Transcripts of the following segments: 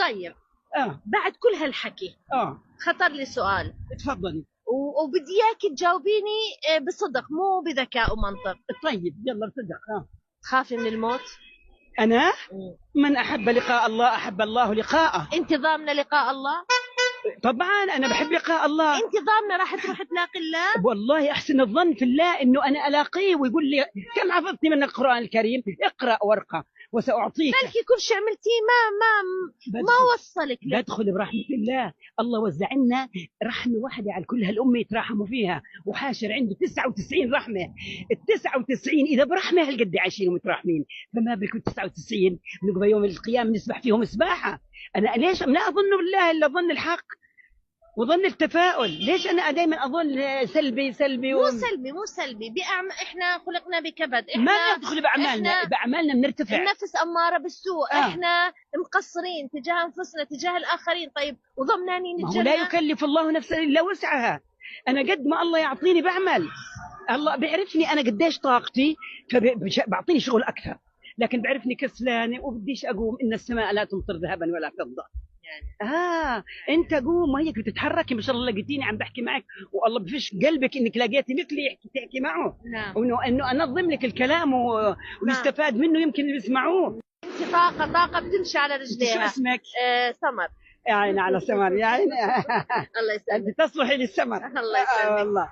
طيب بعد كل هالحكي خطر لي سؤال. تفضلي. وبدي اياك تجاوبيني بصدق مو بذكاء ومنطق. طيب يلا بصدق. تخافي من الموت؟ انا من احب لقاء الله احب الله لقاءه. انت ضامنه لقاء الله؟ طبعا انا بحب لقاء الله. انت ضامنه راح تروح تلاقي الله؟ والله احسن الظن في الله انه انا الاقيه ويقول لي كم حفظتي من القران الكريم؟ اقرا ورقه وساعطيك. بلكي كل شيء عملتيه ما وصلك لك. بدخل برحمه الله. الله وزع لنا رحمه واحده على كل هالامه يتراحموا فيها، وحاشر عنده 99 رحمه. ال 99 اذا برحمه هالقد عايشين ومتراحمين، فما بالكم 99 نقبل يوم القيامه نسبح فيهم سباحه. انا ليش لا اظن بالله الا ظن الحق وظن التفاؤل؟ ليش انا دائما اظن سلبي مو سلبي احنا خلقنا بكبد. احنا ما ندخل باعمالنا بنرتفع. النفس اماره بالسوء. احنا مقصرين تجاه انفسنا تجاه االاخرين. طيب وضمنانين الجنه؟ لا يكلف الله نفسا الا وسعها. انا قد ما الله يعطيني بعمل. الله بيعرفني انا قديش طاقتي فبعطيني شغل اكثر، لكن بعرفني كسلانه وبديش اقوم. ان السماء لا تمطر ذهبا ولا فضه. انت قوم وهيك بتتحركي. ما شاء الله لقيتيني عم بحكي معك والله بفش قلبك انك لقيتي مثلي تحكي معه. نعم. انه انظم لك الكلام ويستفاد منه يمكن اللي بيسمعوه. انت طاقه بتمشي على رجليها. شو اسمك؟ سمر. يا عيني على سمر يا عيني. الله يسلمك. انت تصلحي للسمر. الله يسلمك. والله.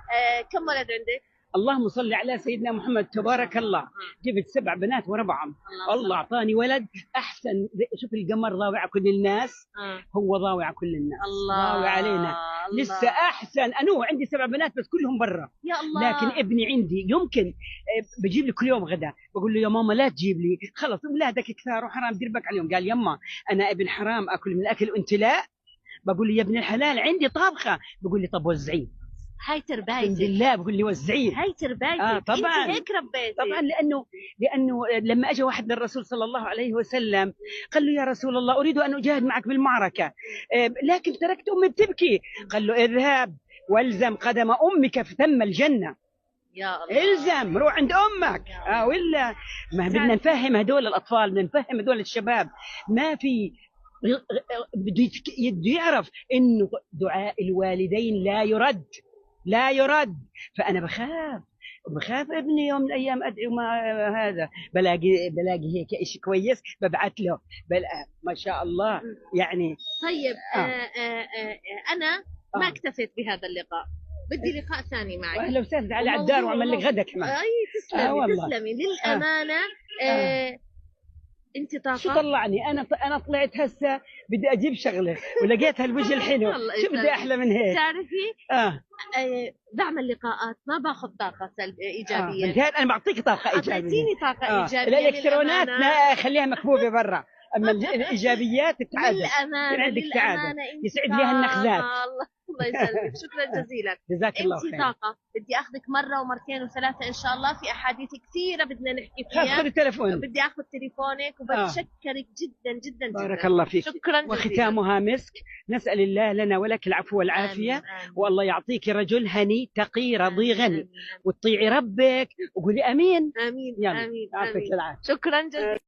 كم ولد عندك؟ اللهم صل على سيدنا محمد. تبارك الله. جبت 7 بنات ورا بعض. الله اعطاني ولد احسن. شوف القمر ضاوع كل الناس. هو ضاوع كل الناس. الله. ضاوع علينا. الله. لسه احسن. انا عندي 7 بنات بس كلهم برا. يا الله. لكن ابني عندي يمكن بجيب لي كل يوم غدا. بقول له يا ماما لا تجيب لي، خلص اولادك كثار وحرام دير بالك عليهم. قال يما انا ابن حرام اكل من الاكل وانت لا. بقول له يا ابن الحلال عندي طابخه. بقول لي طب وزعيه. هاي تربايتك. الحمد لله. بقول لي وزعيه. هاي تربايتك. طبعا. انت هيك ربيتك. طبعا لانه لما اجى واحد للرسول صلى الله عليه وسلم قال له يا رسول الله اريد ان اجاهد معك بالمعركه لكن تركت امي بتبكي. قال له اذهب والزم قدم امك فتم الجنه. يا الله. الزم روح عند امك. ولا ما بدنا نفهم هدول الاطفال، بدنا نفهم هدول الشباب. ما في بده يعرف انه دعاء الوالدين لا يرد. فأنا بخاف ابني يوم من الأيام أدعو ما هذا بلاقي هيك إشي كويس ببعث له ما شاء الله يعني. طيب أنا ما اكتفيت بهذا اللقاء، بدي لقاء ثاني معك. أهلا وسهلا. على الدار وعمل لك غدا كمان. تسلمي للأمانة. انت طاقه. شو طلعني انا طلعت هسه بدي اجيب شغله ولقيت هالوجه الحلو. شو بدي احلى من هيك؟ تعرفي بعمل لقاءات ما باخذ طاقه ايجابيه. انا بعطيك طاقه ايجابيه. اعطيتيني طاقه ايجابيه. الالكترونات لا خليها مكبوبه برا، اما الايجابيات التعادل. للامانه عندك تعادل يسعد ليها النخذات. الله يسلمك. شكرا جزيلا. جزاك الله خير. انت طاقه بدي اخذك مره ومرتين وثلاثه ان شاء الله. في احاديث كثيره بدنا نحكي فيها. خذ التليفون. بدي اخذ تليفونك وبتشكرك جدا جدا جدا. بارك الله فيك. شكرا جزيلا. وختامها مسك. نسال الله لنا ولك العفو والعافيه. آمين. والله يعطيك رجل هني تقي رضي غني. وتطيعي ربك وقولي امين. امين. يلا. امين. يعطيك العافيه. شكرا جزيلا.